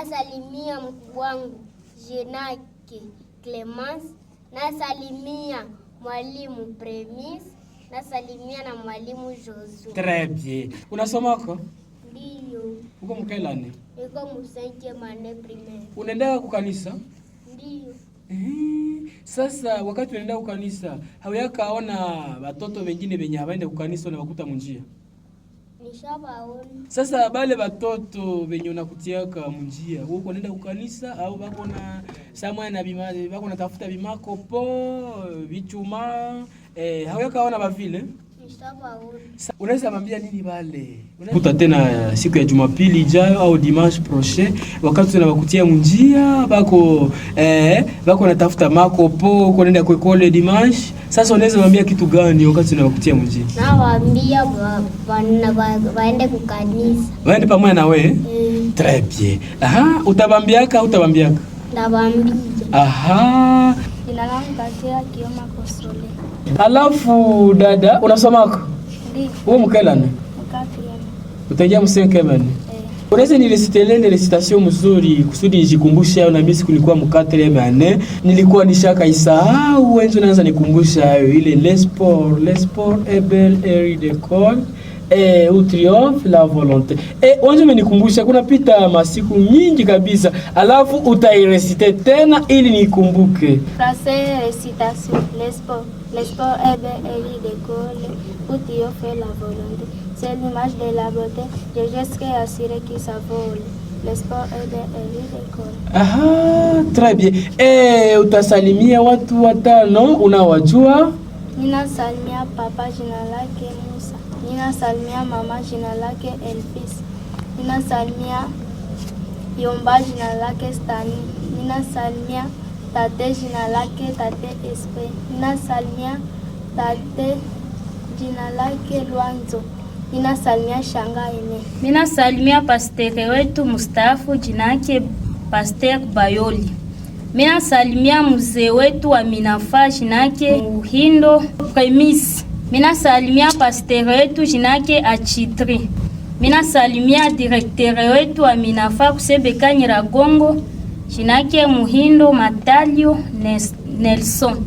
Nasalimia mkubwa wangu Jenake Clemence, nasalimia mwalimu Premis, nasalimia na mwalimu Josu. Très bien. Unasoma uko? Ndiyo. Uko mkailani? Niko musenke mane primaire. Unaenda kukanisa? Ndiyo. Sasa wakati unaenda kukanisa, hawakaona watoto wengine wenye hawaende kukanisa na wakuta munjia? Nishabaona. Sasa bale watoto wenye unakutiaka munjia, wewe unaenda kukanisa au bako na samwa na bima, bako natafuta bimako po bichuma, hawakaona bavile? Unaweza mwambia nini bale? Kuta tena siku ya Jumapili ijayo au dimanche prochain wakati tunabakutia munjia bako natafuta mako po kuenda kwa kole dimanche. Sasa unaweza mwambia kitu gani wakati tunabakutia munjia? Nawaambia waende kukanisa. Waende pamoja na wewe? Très bien. Aha, utabambiaka au utabambiaka? Ndabambia. Aha. Jina langu Katia Kioma Kosole. Alafu dada, unasomako? Ndiyo. Wewe mkailani? Mkailani. Utaingia msenkemani? Unaweza niresitelene recitation mzuri kusudi nijikumbushe au na mimi siku nilikuwa mkatreme ane nilikuwa nishaka isahau wenzo naanza nikumbusha hayo ile les sports est belle et d'école où triomphe la volonté. Wenzo menikumbusha kuna pita masiku nyingi kabisa, alafu utairecite tena ili nikumbuke. Français récitation les sports est belle et d'école où triomphe la volonté. C'est l'image de la beauté, je jusqu'à assurer qu'il s'avole. Le sport est de l'école. Aha, très bien. Utasalimia watu watano unawajua? Ninasalimia papa jina lake Musa. Ninasalimia mama jina lake Elvis. Ninasalimia Yomba jina lake Stani. Ninasalimia tate jina lake tate Espe. Ninasalimia tate jina lake Luanzo. Ninasalimia shanga ene. Ninasalimia pastere wetu mustaafu jina yake Pasteur Bayoli. Ninasalimia mzee wetu wa Minafa jina yake Muhindo Premis. Ninasalimia pastere wetu jina yake Achitri. Ninasalimia directeur wetu wa Minafa Kusebeka Nyiragongo jina yake Muhindo Matalio Nelson.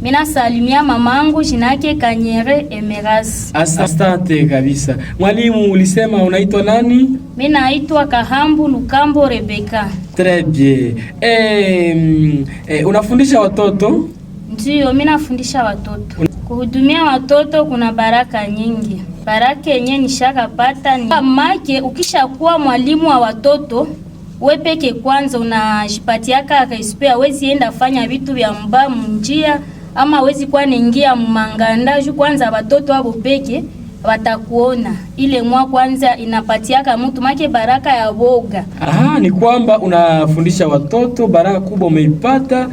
Mina salimia mamangu jina yake Kanyere Emeras. Asante kabisa. Mwalimu, ulisema unaitwa nani? Mimi naitwa Kahambu Lukambo Rebeka. Très bien. Unafundisha watoto? Ndio, mimi nafundisha watoto. Kuhudumia watoto kuna baraka nyingi. Baraka yenyewe nishakapata ni make ukishakuwa mwalimu wa watoto wewe peke kwanza unajipatiaka respect, hawezi enda fanya vitu vya mbaya njia ama hawezi kwa ningia manganda juu kwanza watoto wao peke watakuona. Ile mwa kwanza inapatiaka mtu make baraka ya boga. Aha, ni kwamba unafundisha watoto, baraka kubwa umeipata.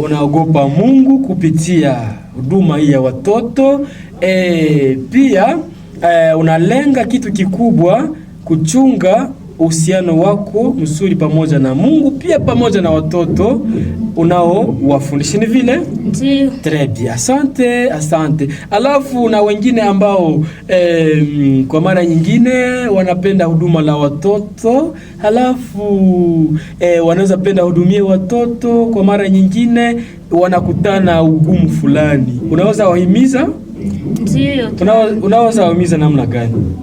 Unaogopa Mungu kupitia huduma hii ya watoto. Pia unalenga kitu kikubwa, kuchunga uhusiano wako mzuri pamoja na Mungu, pia pamoja na watoto unao wafundisha. Ni vile? Ndio. Très bien. Asante. Alafu na wengine ambao kwa mara nyingine wanapenda huduma la watoto, alafu wanaweza penda hudumia watoto, kwa mara nyingine wanakutana ugumu fulani. Unaweza wahimiza? Ndio. Unaweza wahimiza namna gani?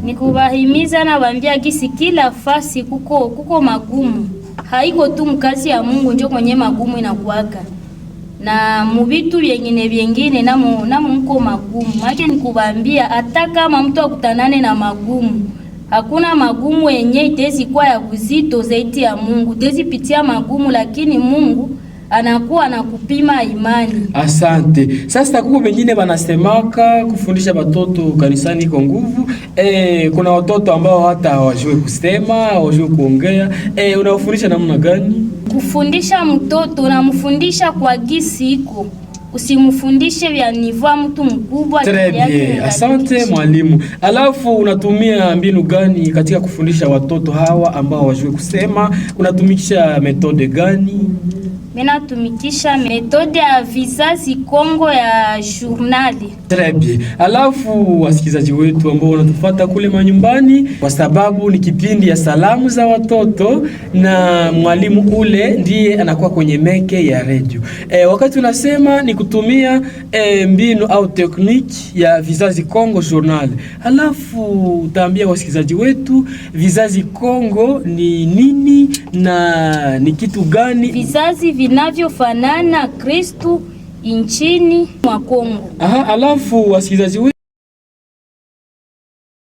Nikubahimiza na waambia gisi kila fasi kuko magumu. Haiko tu mkazi ya Mungu ndio kwenye magumu inakuwaka. Na mubitu vyengine na mko magumu. Maana nikubambia hata kama mtu akutanane na magumu, hakuna magumu yenye itezi kwa ya kuzito zaidi ya Mungu. Itezi pitia magumu lakini Mungu anakuwa anakupima imani. Asante. Sasa kuko wengine wanasemaka kufundisha watoto kanisani kwa nguvu. Kuna watoto ambao hata hawajui kusema, hawajui kuongea. Unawafundisha namna gani? Kufundisha mtoto unamfundisha kwa gisi iko. Usimfundishe vya nivua mtu mkubwa. Très bien. Asante mwalimu. Alafu unatumia mbinu gani katika kufundisha watoto hawa ambao hawajui kusema? Unatumikisha metode gani? Minatumikisha metode ya Vizazi Kongo ya journali. Très bien. Alafu wasikilizaji wetu ambao wanatufuata kule manyumbani, kwa sababu ni kipindi ya salamu za watoto na mwalimu ule ndiye anakuwa kwenye meke ya radio. Wakati unasema ni kutumia mbinu au technique ya Vizazi Kongo journal. Alafu utaambia wasikilizaji wetu Vizazi Kongo ni nini na ni kitu gani? Vizazi vinavyofanana Kristu inchini mwa Kongo. Alafu wasikilizaji wetu